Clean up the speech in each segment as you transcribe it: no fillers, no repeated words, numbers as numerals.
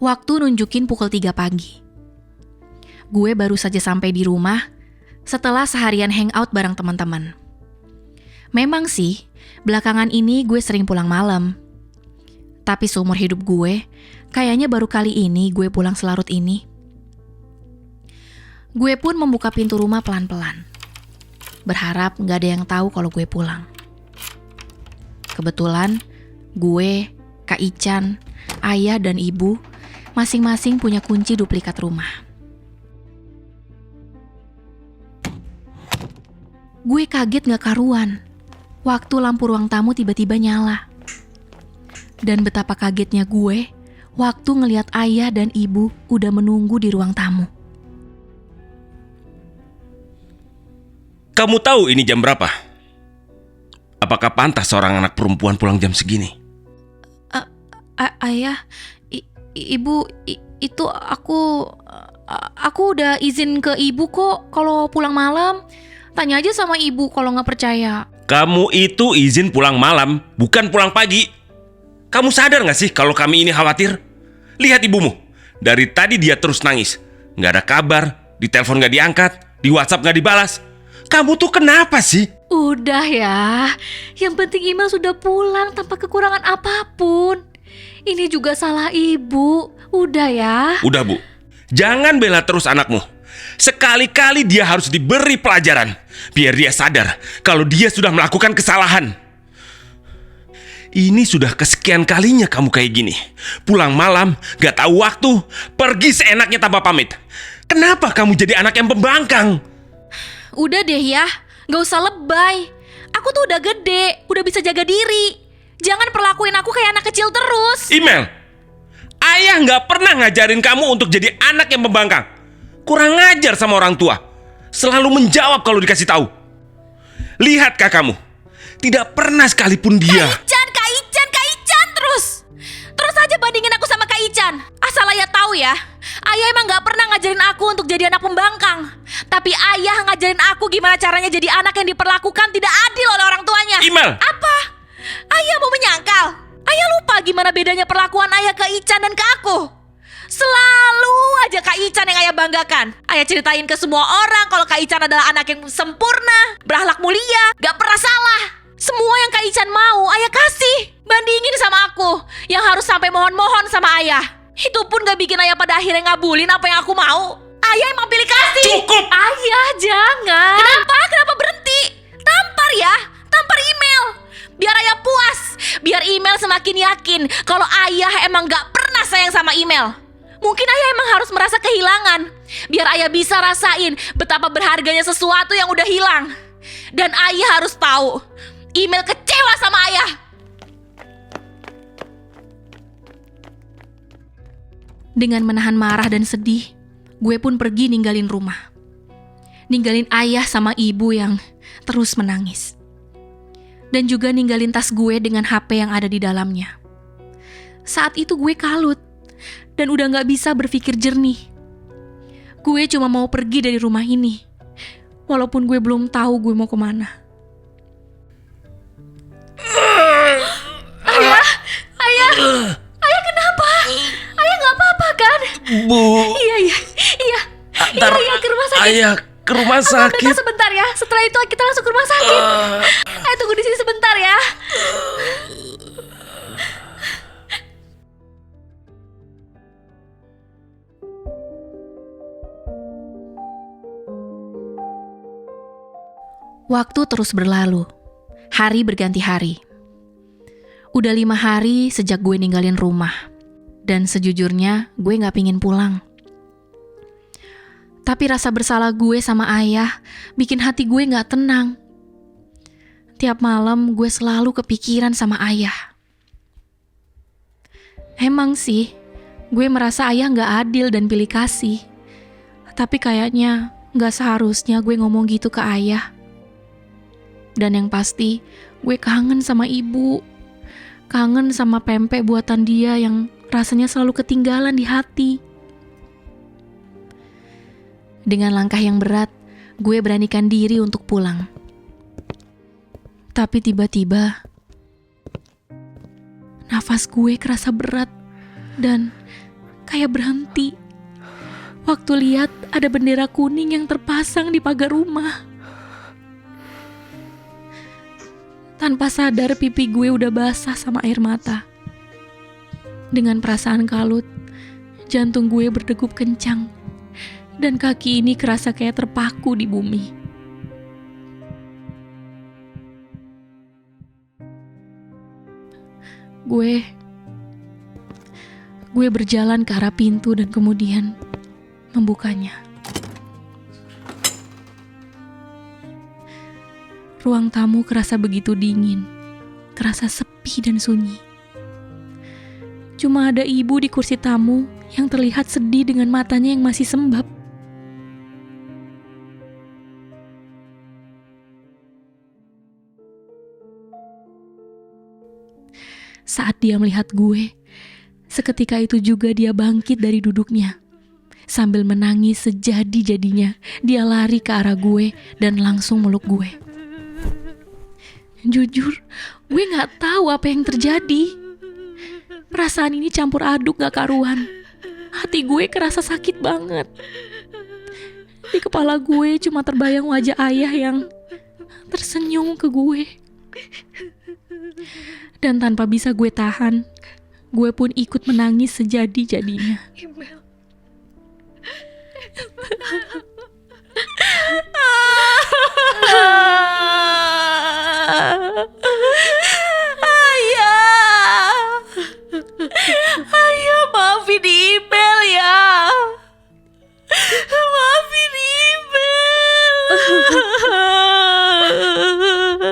Waktu nunjukin pukul 3 pagi. Gue baru saja sampai di rumah setelah seharian hangout bareng teman-teman. Memang sih, belakangan ini gue sering pulang malam. Tapi seumur hidup gue, kayaknya baru kali ini gue pulang selarut ini. Gue pun membuka pintu rumah pelan-pelan. Berharap gak ada yang tahu kalau gue pulang. Kebetulan, gue, Kak Ican, ayah dan ibu masing-masing punya kunci duplikat rumah. Gue kaget gak karuan waktu lampu ruang tamu tiba-tiba nyala. Dan betapa kagetnya gue waktu ngelihat ayah dan ibu udah menunggu di ruang tamu. Kamu tahu ini jam berapa? Apakah pantas seorang anak perempuan pulang jam segini? Ayah, ibu, itu aku udah izin ke ibu kok kalau pulang malam. Tanya aja sama ibu kalau nggak percaya. Kamu itu izin pulang malam, bukan pulang pagi. Kamu sadar nggak sih kalau kami ini khawatir? Lihat ibumu, dari tadi dia terus nangis. Nggak ada kabar, di telepon nggak diangkat, di WhatsApp nggak dibalas. Kamu tuh kenapa sih? Udah ya, yang penting Imel sudah pulang tanpa kekurangan apapun. Ini juga salah ibu. Udah ya. Udah Bu, jangan bela terus anakmu. Sekali-kali dia harus diberi pelajaran, biar dia sadar kalau dia sudah melakukan kesalahan. Ini sudah kesekian kalinya kamu kayak gini. Pulang malam, gak tahu waktu, pergi seenaknya tanpa pamit. Kenapa kamu jadi anak yang pembangkang? Udah deh ya, gak usah lebay. Aku tuh udah gede, udah bisa jaga diri. Jangan perlakuin aku kayak anak kecil terus. Imel, ayah gak pernah ngajarin kamu untuk jadi anak yang pembangkang. Kurang ngajar sama orang tua. Selalu menjawab kalau dikasih tahu. Lihat kakakmu, tidak pernah sekalipun dia. Kak Ican terus. Terus aja bandingin aku sama Kak Ican. Asal ayah tahu ya, ayah emang gak pernah ngajarin aku untuk jadi anak pembangkang. Tapi ayah ngajarin aku gimana caranya jadi anak yang diperlakukan tidak adil oleh orang tuanya. Imel! Apa? Ayah mau menyangkal? Ayah lupa gimana bedanya perlakuan ayah ke Ican dan ke aku? Selalu aja Kak Ican yang ayah banggakan. Ayah ceritain ke semua orang kalau Kak Ican adalah anak yang sempurna, berakhlak mulia, gak pernah salah. Semua yang Kak Ican mau, ayah kasih. Bandingin sama aku, yang harus sampai mohon-mohon sama ayah. Itu pun gak bikin ayah pada akhirnya ngabulin apa yang aku mau. Ayah emang pilih kasih. Cukup! Ayah jangan. Kenapa? Kenapa berhenti? Tampar ya, tampar email. Biar ayah puas, biar email semakin yakin kalau ayah emang gak pernah sayang sama email. Mungkin ayah emang harus merasa kehilangan, biar ayah bisa rasain betapa berharganya sesuatu yang udah hilang. Dan ayah harus tahu, email kecewa sama ayah. Dengan menahan marah dan sedih, gue pun pergi ninggalin rumah. Ninggalin ayah sama ibu yang terus menangis. Dan juga ninggalin tas gue dengan HP yang ada di dalamnya. Saat itu gue kalut dan udah gak bisa berpikir jernih. Gue cuma mau pergi dari rumah ini, walaupun gue belum tahu gue mau kemana. Ayah kenapa? Ayah gak apa-apa kan? Bu, Iya, antar ke rumah sakit. ayah ke rumah sakit. Bentar sebentar ya, setelah itu kita langsung ke rumah sakit. Ayo tunggu di sini sebentar ya. Waktu terus berlalu, hari berganti hari. Udah 5 hari sejak gue ninggalin rumah. Dan sejujurnya gue gak pingin pulang. Tapi rasa bersalah gue sama ayah bikin hati gue gak tenang. Tiap malam gue selalu kepikiran sama ayah. Emang sih, gue merasa ayah gak adil dan pilih kasih. Tapi kayaknya gak seharusnya gue ngomong gitu ke ayah. Dan yang pasti, gue kangen sama ibu. Kangen sama pempek buatan dia yang rasanya selalu ketinggalan di hati. Dengan langkah yang berat, gue beranikan diri untuk pulang. Tapi tiba-tiba, nafas gue kerasa berat dan kayak berhenti. Waktu lihat ada bendera kuning yang terpasang di pagar rumah. Tanpa sadar pipi gue udah basah sama air mata. Dengan perasaan kalut, jantung gue berdegup kencang. Dan kaki ini kerasa kayak terpaku di bumi. Gue berjalan ke arah pintu dan kemudian membukanya. Ruang tamu kerasa begitu dingin, kerasa sepi dan sunyi. Cuma ada ibu di kursi tamu yang terlihat sedih dengan matanya yang masih sembab. Saat dia melihat gue, seketika itu juga dia bangkit dari duduknya. Sambil menangis sejadi-jadinya, dia lari ke arah gue dan langsung meluk gue. Jujur, gue gak tahu apa yang terjadi. Perasaan ini campur aduk gak karuan. Hati gue kerasa sakit banget. Di kepala gue cuma terbayang wajah ayah yang tersenyum ke gue. Dan tanpa bisa gue tahan, gue pun ikut menangis sejadi-jadinya. Ayah, maafin Imel ya. Maafin Imel.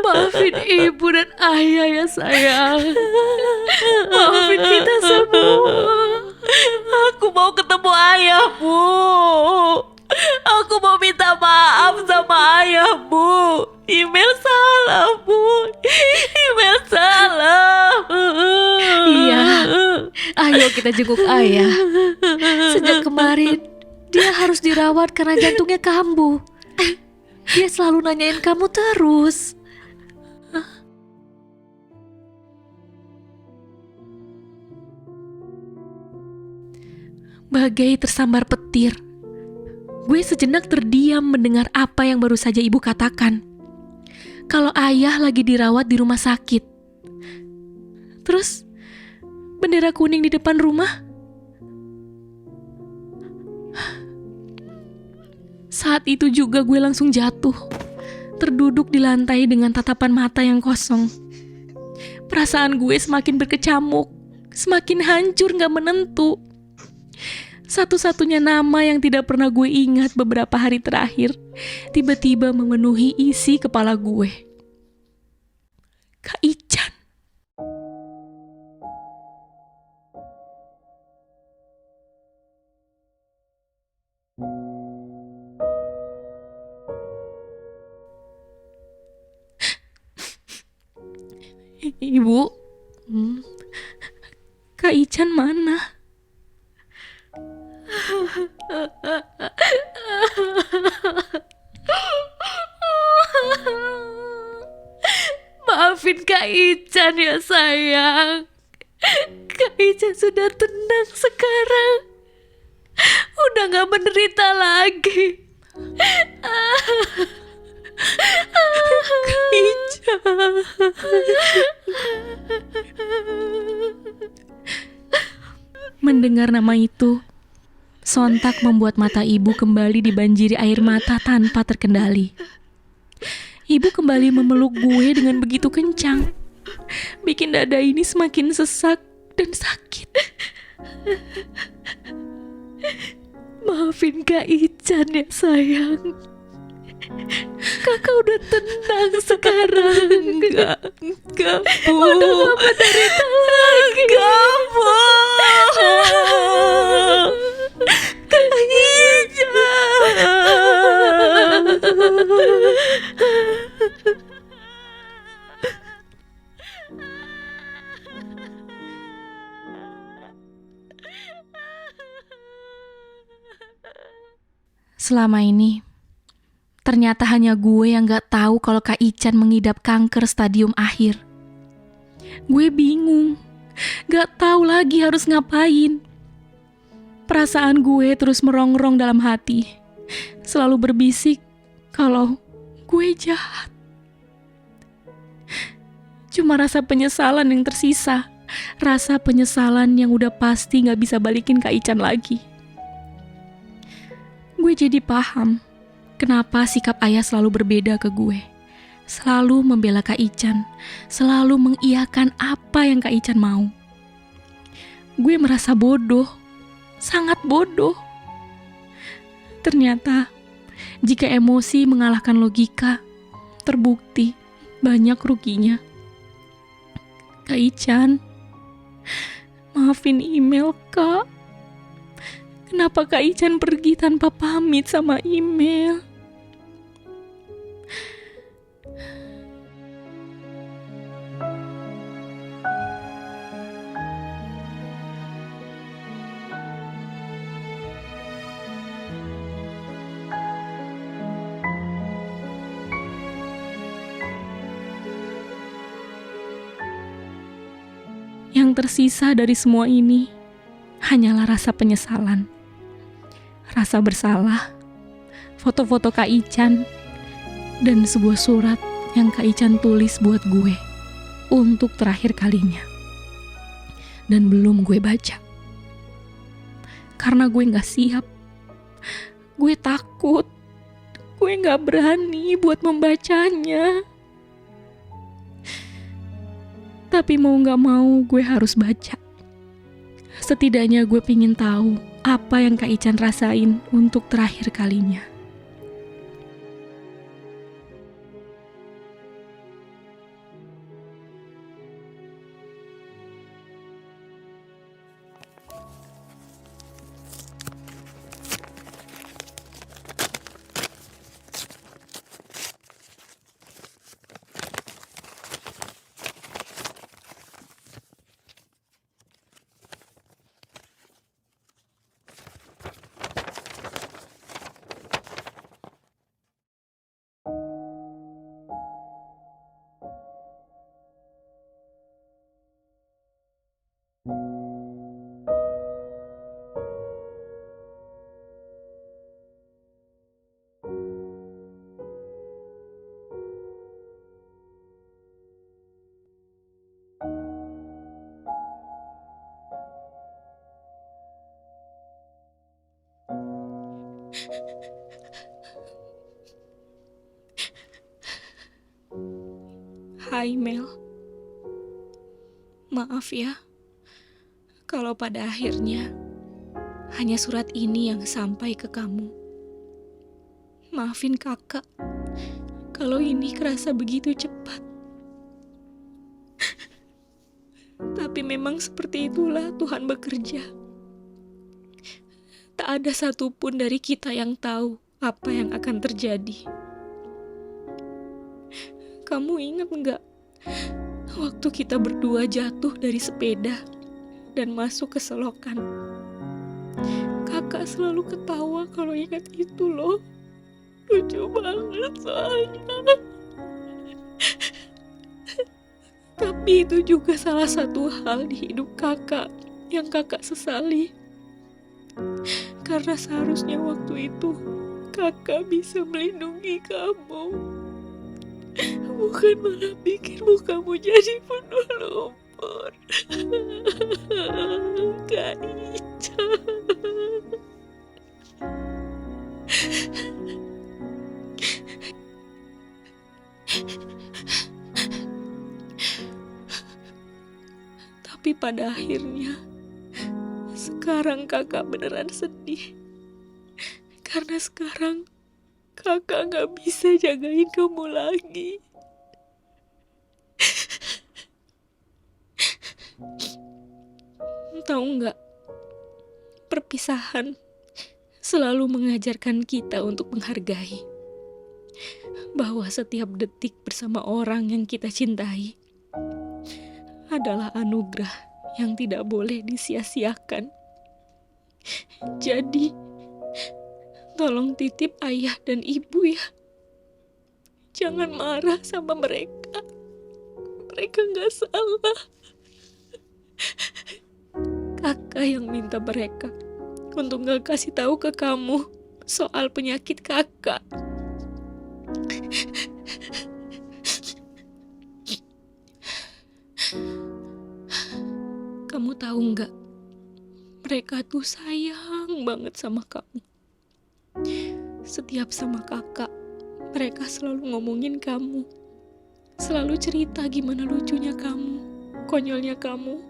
Maafin ibu dan ayah ya sayang. Maafin kita semua. Aku mau ketemu ayah, Bu. Aku mau minta maaf sama ayah, Bu. Imel salah, Bu. Imel salah. Iya. Ayo kita jenguk ayah. Sejak kemarin dia harus dirawat karena jantungnya kambuh. Dia selalu nanyain kamu terus. Bagai tersambar petir, gue sejenak terdiam mendengar apa yang baru saja ibu katakan. Kalau ayah lagi dirawat di rumah sakit. Terus, bendera kuning di depan rumah. Saat itu juga gue langsung jatuh, terduduk di lantai dengan tatapan mata yang kosong. Perasaan gue semakin berkecamuk, semakin hancur gak menentu. Satu-satunya nama yang tidak pernah gue ingat beberapa hari terakhir tiba-tiba memenuhi isi kepala gue. Kak Ican. Ibu, Kak Ican mana? Maafin Kak Ican ya sayang. Kak Ican sudah tenang sekarang. Udah gak menderita lagi. Kak Ican. Mendengar nama itu, sontak membuat mata ibu kembali dibanjiri air mata tanpa terkendali. Ibu kembali memeluk gue dengan begitu kencang, bikin dada ini semakin sesak dan sakit. Maafin Kak Ican ya sayang. Kakak udah tenang sekarang. Enggak, Bu. Udah gak menderita lagi. Enggak, Bu. Kak Ican. Selama ini, ternyata hanya gue yang gak tahu kalau Kak Ican mengidap kanker stadium akhir. Gue bingung, gak tahu lagi harus ngapain. Perasaan gue terus merongrong dalam hati, selalu berbisik kalau gue jahat. Cuma rasa penyesalan yang tersisa, rasa penyesalan yang udah pasti gak bisa balikin Kak Ican lagi. Gue jadi paham kenapa sikap ayah selalu berbeda ke gue. Selalu membela Kak Ican, selalu mengiyakan apa yang Kak Ican mau. Gue merasa bodoh, sangat bodoh. Ternyata, jika emosi mengalahkan logika, terbukti banyak ruginya. Kak Ican, maafin email, Kak. Kenapa Kak Ican pergi tanpa pamit sama email? Yang tersisa dari semua ini hanyalah rasa penyesalan, rasa bersalah, foto-foto Kak Ican, dan sebuah surat yang Kak Ican tulis buat gue untuk terakhir kalinya. Dan belum gue baca. Karena gue gak siap. Gue takut. Gue gak berani buat membacanya. Tapi mau gak mau gue harus baca. Setidaknya gue pengen tahu apa yang Kak Ican rasain untuk terakhir kalinya. Hai Mel, maaf ya kalau pada akhirnya hanya surat ini yang sampai ke kamu. Maafin kakak kalau ini kerasa begitu cepat. Tapi memang seperti itulah Tuhan bekerja. Tak ada satupun dari kita yang tahu apa yang akan terjadi. Kamu ingat nggak waktu kita berdua jatuh dari sepeda dan masuk ke selokan? Kakak selalu ketawa kalau ingat itu loh. Lucu banget soalnya. Tapi itu juga salah satu hal di hidup kakak yang kakak sesali. Karena seharusnya waktu itu kakak bisa melindungi kamu. Bukan malah bikinmu kamu jadi penuh lumpur. Kak Ican. Tapi pada akhirnya sekarang kakak beneran sedih. Karena sekarang kakak gak bisa jagain kamu lagi. Tahu gak, perpisahan selalu mengajarkan kita untuk menghargai. Bahwa setiap detik bersama orang yang kita cintai adalah anugerah yang tidak boleh disia-siakan. Jadi, tolong titip ayah dan ibu ya. Jangan marah sama mereka. Mereka gak salah. Kakak yang minta mereka untuk gak kasih tahu ke kamu soal penyakit kakak. Kamu tahu nggak? Mereka tuh sayang banget sama kamu. Setiap sama kakak, mereka selalu ngomongin kamu. Selalu cerita gimana lucunya kamu, konyolnya kamu,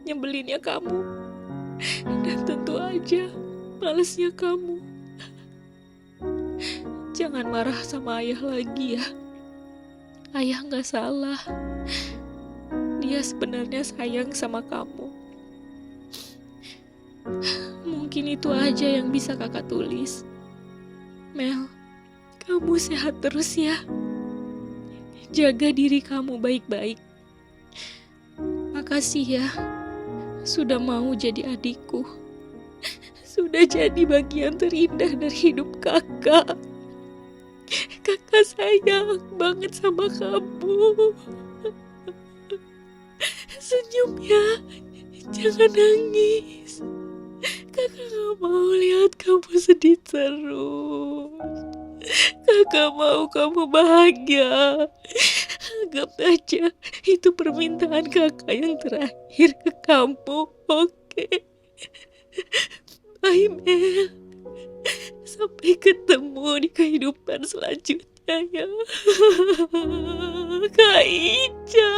nyebelinnya kamu. Dan tentu aja, malesnya kamu. Jangan marah sama ayah lagi ya. Ayah nggak salah. Dia sebenarnya sayang sama kamu. Mungkin itu aja yang bisa kakak tulis. Mel, kamu sehat terus ya. Jaga diri kamu baik-baik. Makasih ya, sudah mau jadi adikku. Sudah jadi bagian terindah dari hidup kakak. Kakak sayang banget sama kamu. Senyum ya, jangan nangis. Kakak gak mau lihat kamu sedih terus. Kakak mau kamu bahagia. Anggap aja itu permintaan kakak yang terakhir ke kamu, oke? Bye Mel. Sampai ketemu di kehidupan selanjutnya ya. Kak Ica.